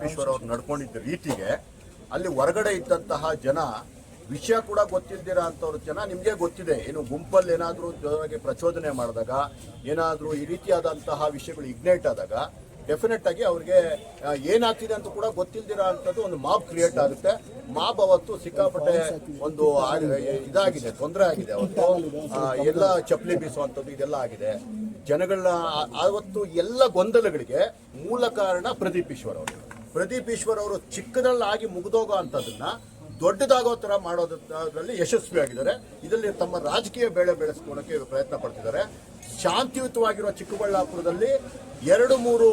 ಈಶ್ವರ್ ಅವರು ನಡ್ಕೊಂಡಿದ್ದ ರೀತಿಗೆ ಅಲ್ಲಿ ಹೊರಗಡೆ ಇದ್ದಂತಹ ಜನ ವಿಷಯ ಕೂಡ ಗೊತ್ತಿಲ್ದಿರ ಅಂತವ್ರ ಜನ ನಿಮಗೆ ಗೊತ್ತಿದೆ, ಏನು ಗುಂಪಲ್ಲಿ ಏನಾದರೂ ಜೊತೆಗೆ ಪ್ರಚೋದನೆ ಮಾಡಿದಾಗ ಏನಾದರೂ ಈ ರೀತಿಯಾದಂತಹ ವಿಷಯಗಳು ಇಗ್ನೈಟ್ ಆದಾಗ ಡೆಫಿನೆಟ್ ಆಗಿ ಅವ್ರಿಗೆ ಏನಾಗ್ತಿದೆ ಅಂತ ಕೂಡ ಗೊತ್ತಿಲ್ದಿರ ಅಂಥದ್ದು ಒಂದು ಮಾಬ್ ಕ್ರಿಯೇಟ್ ಆಗುತ್ತೆ. ಮಾಬ್ ಅವತ್ತು ಸಿಕ್ಕಾಪಟ್ಟೆ ಒಂದು ಇದಾಗಿದೆ, ತೊಂದರೆ ಆಗಿದೆ. ಅವತ್ತು ಎಲ್ಲ ಚಪ್ಪಲಿ ಬೀಸುವಂಥದ್ದು ಇದೆಲ್ಲ ಆಗಿದೆ. ಜನಗಳನ್ನ ಅವತ್ತು ಎಲ್ಲ ಗೊಂದಲಗಳಿಗೆ ಮೂಲ ಕಾರಣ ಪ್ರದೀಪ್ ಈಶ್ವರ್ ಅವರು ಚಿಕ್ಕದಲ್ಲಾಗಿ ಮುಗಿದೋಗೋ ಅಂಥದ್ದನ್ನ ದೊಡ್ಡದಾಗೋ ಥರ ಮಾಡೋದ್ರಲ್ಲಿ ಯಶಸ್ವಿಯಾಗಿದ್ದಾರೆ. ಇದರಲ್ಲಿ ತಮ್ಮ ರಾಜಕೀಯ ಬೇಳೆ ಬೆಳೆಸ್ಕೊಳ್ಳೋಕೆ ಪ್ರಯತ್ನ ಪಡ್ತಿದ್ದಾರೆ. ಶಾಂತಿಯುತವಾಗಿರುವ ಚಿಕ್ಕಬಳ್ಳಾಪುರದಲ್ಲಿ 2-3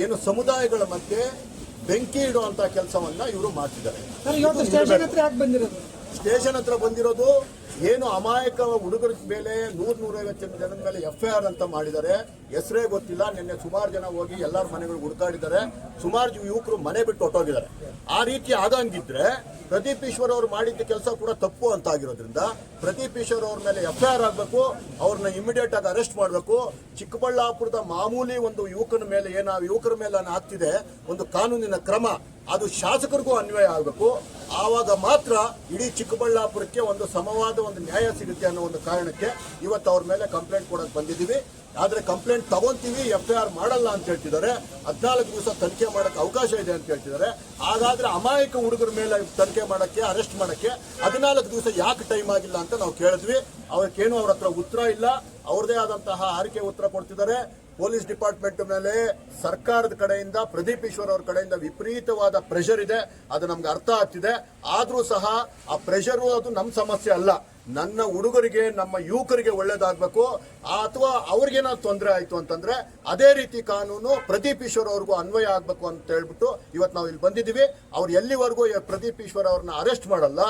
ಏನು ಸಮುದಾಯಗಳ ಮಧ್ಯೆ ಬೆಂಕಿ ಇಡುವಂತ ಕೆಲಸವನ್ನ ಇವರು ಮಾಡ್ತಿದ್ದಾರೆ. ಸ್ಟೇಷನ್ ಹತ್ರ ಬಂದಿರೋದು ಏನು ಅಮಾಯಕ ಹುಡುಗರ ಮೇಲೆ 100-150 ಜನದ ಮೇಲೆ FIR ಅಂತ ಮಾಡಿದ್ದಾರೆ. ಹೆಸರೇ ಗೊತ್ತಿಲ್ಲ. ನಿನ್ನೆ ಸುಮಾರು ಜನ ಹೋಗಿ ಎಲ್ಲರ ಮನೆಗಳು ಹುಡುಕಾಡಿದ್ದಾರೆ. ಸುಮಾರು ಯುವಕರು ಮನೆ ಬಿಟ್ಟು ಹೊಟ್ಟೋಗಿದ್ದಾರೆ. ಆ ರೀತಿ ಆಗಂಗಿದ್ರೆ ಪ್ರದೀಪ್ ಈಶ್ವರ್ ಅವರು ಮಾಡಿದ್ದ ಕೆಲಸ ಕೂಡ ತಪ್ಪು ಅಂತ ಆಗಿರೋದ್ರಿಂದ ಪ್ರದೀಪ್ ಈಶ್ವರ್ ಅವ್ರ ಮೇಲೆ FIR ಆಗಬೇಕು, ಅವ್ರನ್ನ ಇಮಿಡಿಯೇಟ್ ಆಗಿ ಅರೆಸ್ಟ್ ಮಾಡಬೇಕು. ಚಿಕ್ಕಬಳ್ಳಾಪುರದ ಮಾಮೂಲಿ ಒಂದು ಯುವಕರ ಮೇಲೆ ಆಗ್ತಿದೆ ಒಂದು ಕಾನೂನಿನ ಕ್ರಮ, ಅದು ಶಾಸಕರಿಗೂ ಅನ್ವಯ ಆಗಬೇಕು. ಆವಾಗ ಮಾತ್ರ ಇಡೀ ಚಿಕ್ಕಬಳ್ಳಾಪುರಕ್ಕೆ ಒಂದು ಸಮವಾದ ಒಂದು ನ್ಯಾಯ ಸಿಗುತ್ತೆ ಅನ್ನೋ ಒಂದು ಕಾರಣಕ್ಕೆ ಇವತ್ತು ಅವ್ರ ಮೇಲೆ ಕಂಪ್ಲೇಂಟ್ ಕೊಡೋಕೆ ಬಂದಿದ್ದೀವಿ. ಆದರೆ ಕಂಪ್ಲೇಂಟ್ ತಗೊಂತೀವಿ, FIR ಮಾಡಲ್ಲ ಅಂತ ಹೇಳ್ತಿದ್ದಾರೆ. 14 ದಿವಸ ತನಿಖೆ ಮಾಡೋಕ್ಕೆ ಅವಕಾಶ ಇದೆ ಅಂತ ಹೇಳ್ತಿದ್ದಾರೆ. ಹಾಗಾದ್ರೆ ಅಮಾಯಕ ಹುಡುಗರ ಮೇಲೆ ತನಿಖೆ ಮಾಡೋಕ್ಕೆ, ಅರೆಸ್ಟ್ ಮಾಡೋಕ್ಕೆ 14 ದಿವಸ ಯಾಕೆ ಟೈಮ್ ಆಗಿಲ್ಲ ಅಂತ ನಾವು ಕೇಳಿದ್ವಿ. ಅವ್ರಿಗೇನು ಅವ್ರ ಹತ್ರ ಉತ್ತರ ಇಲ್ಲ. ಅವ್ರದೇ ಆದಂತಹ ಆರಿಕೆ ಉತ್ತರ ಕೊಡ್ತಿದ್ದಾರೆ. ಪೊಲೀಸ್ ಡಿಪಾರ್ಟ್ಮೆಂಟ್ ಮೇಲೆ ಸರ್ಕಾರದ ಕಡೆಯಿಂದ ಪ್ರದೀಪ್ ಈಶ್ವರ್ ಅವ್ರ ಕಡೆಯಿಂದ ವಿಪರೀತವಾದ ಪ್ರೆಷರ್ ಇದೆ. ಅದು ನಮ್ಗೆ ಅರ್ಥ ಆಗ್ತಿದೆ. ಆದರೂ ಸಹ ಆ ಪ್ರೆಷರು ಅದು ನಮ್ಮ ಸಮಸ್ಯೆ ಅಲ್ಲ. ನನ್ನ ಹುಡುಗರಿಗೆ, ನಮ್ಮ ಯುವಕರಿಗೆ ಒಳ್ಳೇದಾಗಬೇಕು. ಅಥವಾ ಅವ್ರಿಗೇನಾದ್ರು ತೊಂದರೆ ಆಯಿತು ಅಂತಂದ್ರೆ ಅದೇ ರೀತಿ ಕಾನೂನು ಪ್ರದೀಪ್ ಈಶ್ವರ್ ಅವ್ರಿಗೂ ಅನ್ವಯ ಆಗಬೇಕು ಅಂತ ಹೇಳ್ಬಿಟ್ಟು ಇವತ್ತು ನಾವು ಇಲ್ಲಿ ಬಂದಿದ್ದೀವಿ. ಅವ್ರು ಎಲ್ಲಿವರೆಗೂ ಪ್ರದೀಪ್ ಈಶ್ವರ್ ಅವ್ರನ್ನ ಅರೆಸ್ಟ್ ಮಾಡಲ್ಲ,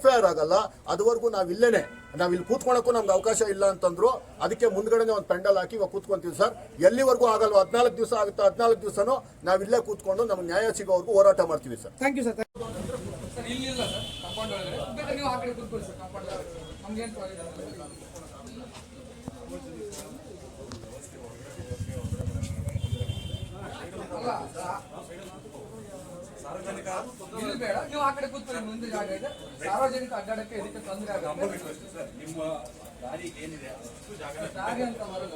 FIR ಆಗಲ್ಲ, ಅದುವರೆಗೂ ನಾವಿಲ್ಲಿ ಕೂತ್ಕೊಳಕ್ಕೂ ನಮ್ಗೆ ಅವಕಾಶ ಇಲ್ಲ ಅಂತಂದ್ರು. ಅದಕ್ಕೆ ಮುಂದ್ಗಡೆ ಒಂದು ಪೆಂಡಲ್ ಹಾಕಿ ಇವಾಗ ಕೂತ್ಕೊಂತೀವಿ ಸರ್. ಎಲ್ಲಿವರೆಗೂ ಆಗಲ್ವ, 14 ದಿವಸ ಆಗುತ್ತಾ, 14 ದಿವಸನೂ ನಾವಿಲ್ಲೇ ಕೂತ್ಕೊಂಡು ನಮ್ಗೆ ನ್ಯಾಯ ಸಿಗೋವರೆಗೂ ಹೋರಾಟ ಮಾಡ್ತೀವಿ ಸರ್. Thank you sir. ಸಾರ್ವಜನಿಕ ಬೇಡ, ನೀವು ಆ ಕಡೆ ಕೂತ್ಕೊಳ್ಳಿ. ಮುಂದೆ ಜಾಗ ಇದೆ, ಸಾರ್ವಜನಿಕ ಅಡ್ಡಾಡಕ್ಕೆ ಇದಕ್ಕೆ ತೊಂದರೆ ಆಗುತ್ತೆ. ನಿಮ್ಮ ದಾರಿಗೆ ಏನಿದೆ ಅಷ್ಟು ಜಾಗ ಅಂತ ಬರಲ್ಲ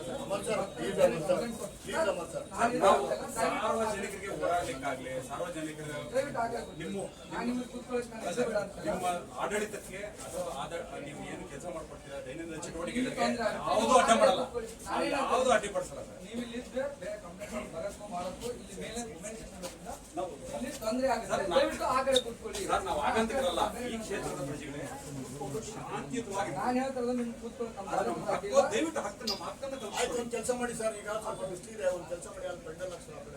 ಸಾರ್ವಜನಿಕರಿಗೆ ಓಡಾಡ್ಲಿಕ್ಕಾಗ್ಲಿ, ನಿಮ್ಮ ಆಡಳಿತಕ್ಕೆ ನೀವು ಏನು ಕೆಲಸ ಮಾಡ್ಕೊಡ್ತೀರಾ, ದೈನಂದಿನ ಚಟುವಟಿಕೆಗಳಿಗೆ ಯಾವುದು ಅಡ್ಡ ಮಾಡಲ್ಲ, ಯಾವುದು ಅಡ್ಡಿಪಡಿಸಲ್ಲ. ನೀವು ಇಲ್ಲಿ ಬರಕ್ಕೂ ಮಾಡೋಕ್ಕೂ ಇಲ್ಲಿ ಮೇಲೆ ಇಲ್ಲಿ ತೊಂದರೆ ಆಗುತ್ತೆ. ಆ ಕಡೆ ಕೂತ್ಕೊಳ್ಳಿ ಸರ್. ನಾವು ಆಗಂತಿರಲ್ಲ. ಈ ಕ್ಷೇತ್ರದ ಪ್ರಜೆಗಳೇ ಶಾಂತಿಯುತವಾಗಿ ನಾನು ಹೇಳ್ತಾರಲ್ಲ, ನಿಮ್ಗೆ ಕೂತ್ಕೊಳ್ಳಿ. ದಯವಿಟ್ಟು ಹಕ್ಕು, ನಮ್ಮ ಹಕ್ಕನ್ನು ಕೆಲಸ ಮಾಡಿ ಸರ್. ಈಗ ಸ್ವಲ್ಪ ಬಿಸಿಲಿದೆ, ಒಂದು ಕೆಲಸ ಮಾಡಿ ಅಲ್ಲಿ ಪೆಂಡಲ್ ಹಾಕ್ತಾರೆ.